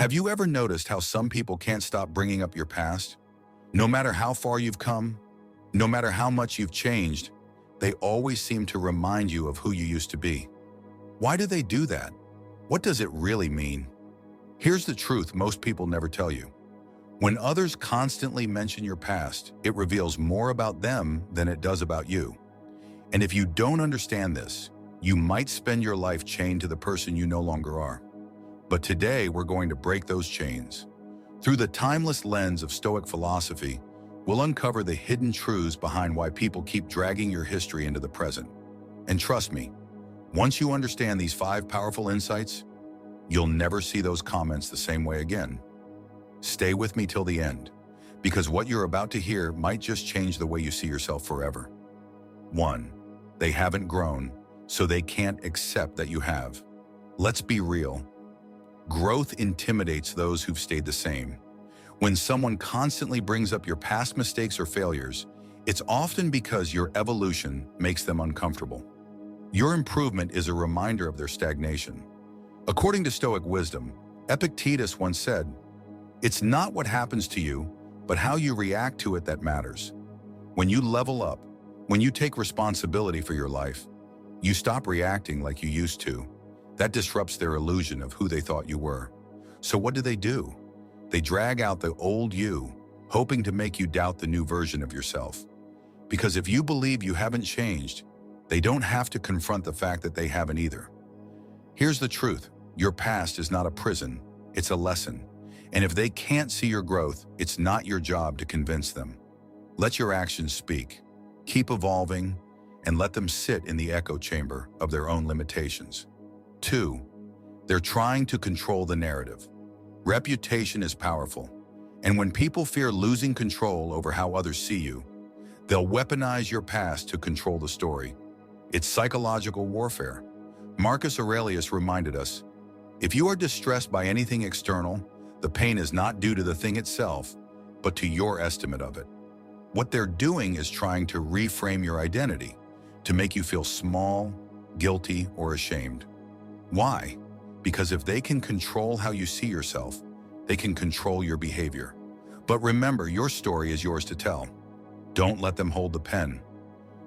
Have you ever noticed how some people can't stop bringing up your past? No matter how far you've come, no matter how much you've changed, they always seem to remind you of who you used to be. Why do they do that? What does it really mean? Here's the truth most people never tell you. When others constantly mention your past, it reveals more about them than it does about you. And if you don't understand this, you might spend your life chained to the person you no longer are. But today, we're going to break those chains. Through the timeless lens of Stoic philosophy, we'll uncover the hidden truths behind why people keep dragging your history into the present. And trust me, once you understand these 5 powerful insights, you'll never see those comments the same way again. Stay with me till the end, because what you're about to hear might just change the way you see yourself forever. 1. They haven't grown, so they can't accept that you have. Let's be real. Growth intimidates those who've stayed the same. When someone constantly brings up your past mistakes or failures, it's often because your evolution makes them uncomfortable. Your improvement is a reminder of their stagnation. According to Stoic wisdom, Epictetus once said, "It's not what happens to you, but how you react to it that matters." When you level up, when you take responsibility for your life, you stop reacting like you used to. That disrupts their illusion of who they thought you were. So what do? They drag out the old you, hoping to make you doubt the new version of yourself. Because if you believe you haven't changed, they don't have to confront the fact that they haven't either. Here's the truth. Your past is not a prison, it's a lesson. And if they can't see your growth, it's not your job to convince them. Let your actions speak. Keep evolving, and let them sit in the echo chamber of their own limitations. 2. They're trying to control the narrative. Reputation is powerful, and when people fear losing control over how others see you, they'll weaponize your past to control the story. It's psychological warfare. Marcus Aurelius reminded us, if you are distressed by anything external, the pain is not due to the thing itself, but to your estimate of it. What they're doing is trying to reframe your identity, to make you feel small, guilty, or ashamed. Why? Because if they can control how you see yourself, they can control your behavior. But remember, your story is yours to tell. Don't let them hold the pen.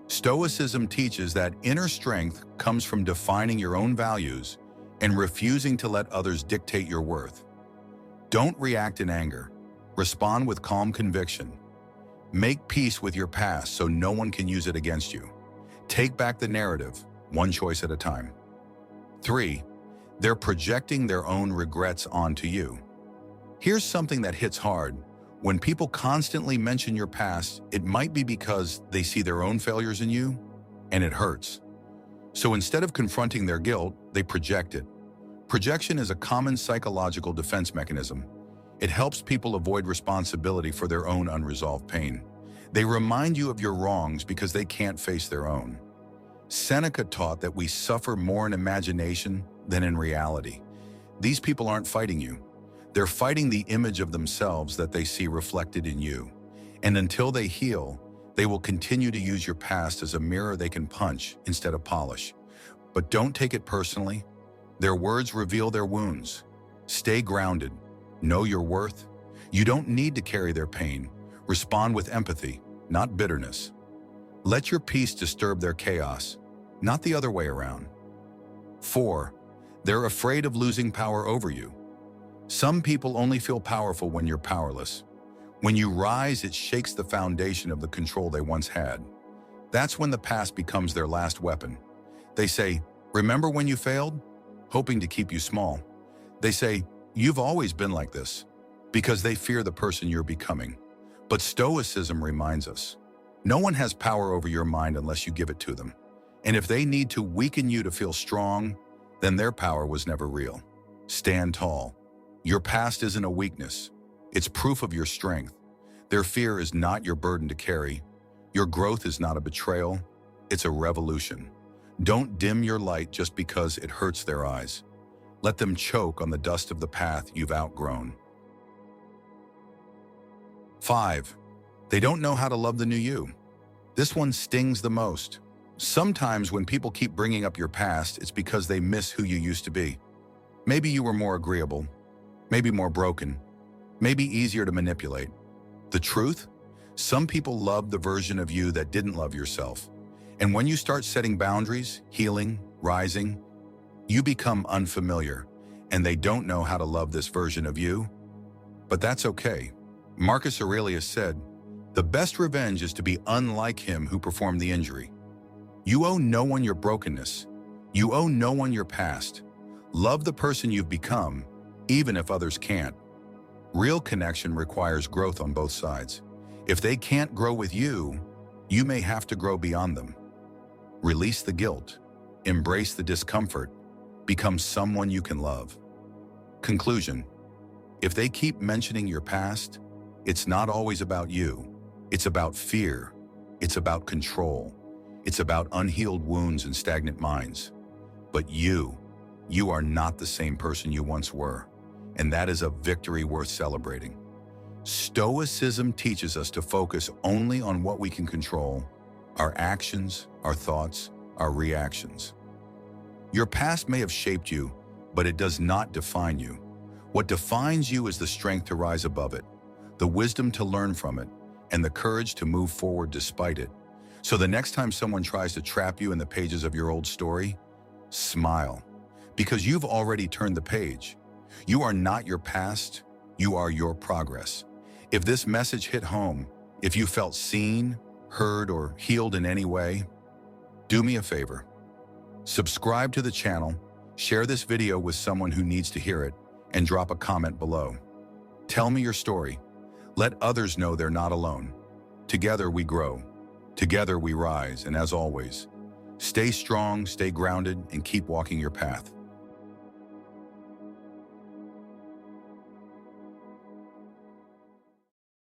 Stoicism teaches that inner strength comes from defining your own values and refusing to let others dictate your worth. Don't react in anger. Respond with calm conviction. Make peace with your past so no one can use it against you. Take back the narrative, one choice at a time. 3. They're projecting their own regrets onto you. Here's something that hits hard. When people constantly mention your past, it might be because they see their own failures in you, and it hurts. So instead of confronting their guilt, they project it. Projection is a common psychological defense mechanism. It helps people avoid responsibility for their own unresolved pain. They remind you of your wrongs because they can't face their own. Seneca taught that we suffer more in imagination than in reality. These people aren't fighting you. They're fighting the image of themselves that they see reflected in you. And until they heal, they will continue to use your past as a mirror they can punch instead of polish. But don't take it personally. Their words reveal their wounds. Stay grounded. Know your worth. You don't need to carry their pain. Respond with empathy, not bitterness. Let your peace disturb their chaos, not the other way around. 4. They're afraid of losing power over you. Some people only feel powerful when you're powerless. When you rise, it shakes the foundation of the control they once had. That's when the past becomes their last weapon. They say, "Remember when you failed?" hoping to keep you small. They say, "You've always been like this," because they fear the person you're becoming. But Stoicism reminds us, no one has power over your mind unless you give it to them. And if they need to weaken you to feel strong, then their power was never real. Stand tall. Your past isn't a weakness. It's proof of your strength. Their fear is not your burden to carry. Your growth is not a betrayal. It's a revolution. Don't dim your light just because it hurts their eyes. Let them choke on the dust of the path you've outgrown. 5. They don't know how to love the new you. This one stings the most. Sometimes when people keep bringing up your past, it's because they miss who you used to be. Maybe you were more agreeable. maybe more broken, maybe easier to manipulate. The truth? Some people love the version of you that didn't love yourself. And when you start setting boundaries, healing, rising, you become unfamiliar, and they don't know how to love this version of you. But that's okay. Marcus Aurelius said, "The best revenge is to be unlike him who performed the injury." You owe no one your brokenness. You owe no one your past. Love the person you've become, even if others can't. Real connection requires growth on both sides. If they can't grow with you, you may have to grow beyond them. Release the guilt. Embrace the discomfort. Become someone you can love. Conclusion: if they keep mentioning your past, it's not always about you. It's about fear. It's about control. It's about unhealed wounds and stagnant minds. But you are not the same person you once were, and that is a victory worth celebrating. Stoicism teaches us to focus only on what we can control: our actions, our thoughts, our reactions. Your past may have shaped you, but it does not define you. What defines you is the strength to rise above it, the wisdom to learn from it, and the courage to move forward despite it. So the next time someone tries to trap you in the pages of your old story, smile, because you've already turned the page. You are not your past, you are your progress. If this message hit home, if you felt seen, heard, or healed in any way, do me a favor. Subscribe to the channel, share this video with someone who needs to hear it, and drop a comment below. Tell me your story. Let others know they're not alone. Together we grow. Together we rise, and as always, stay strong, stay grounded, and keep walking your path.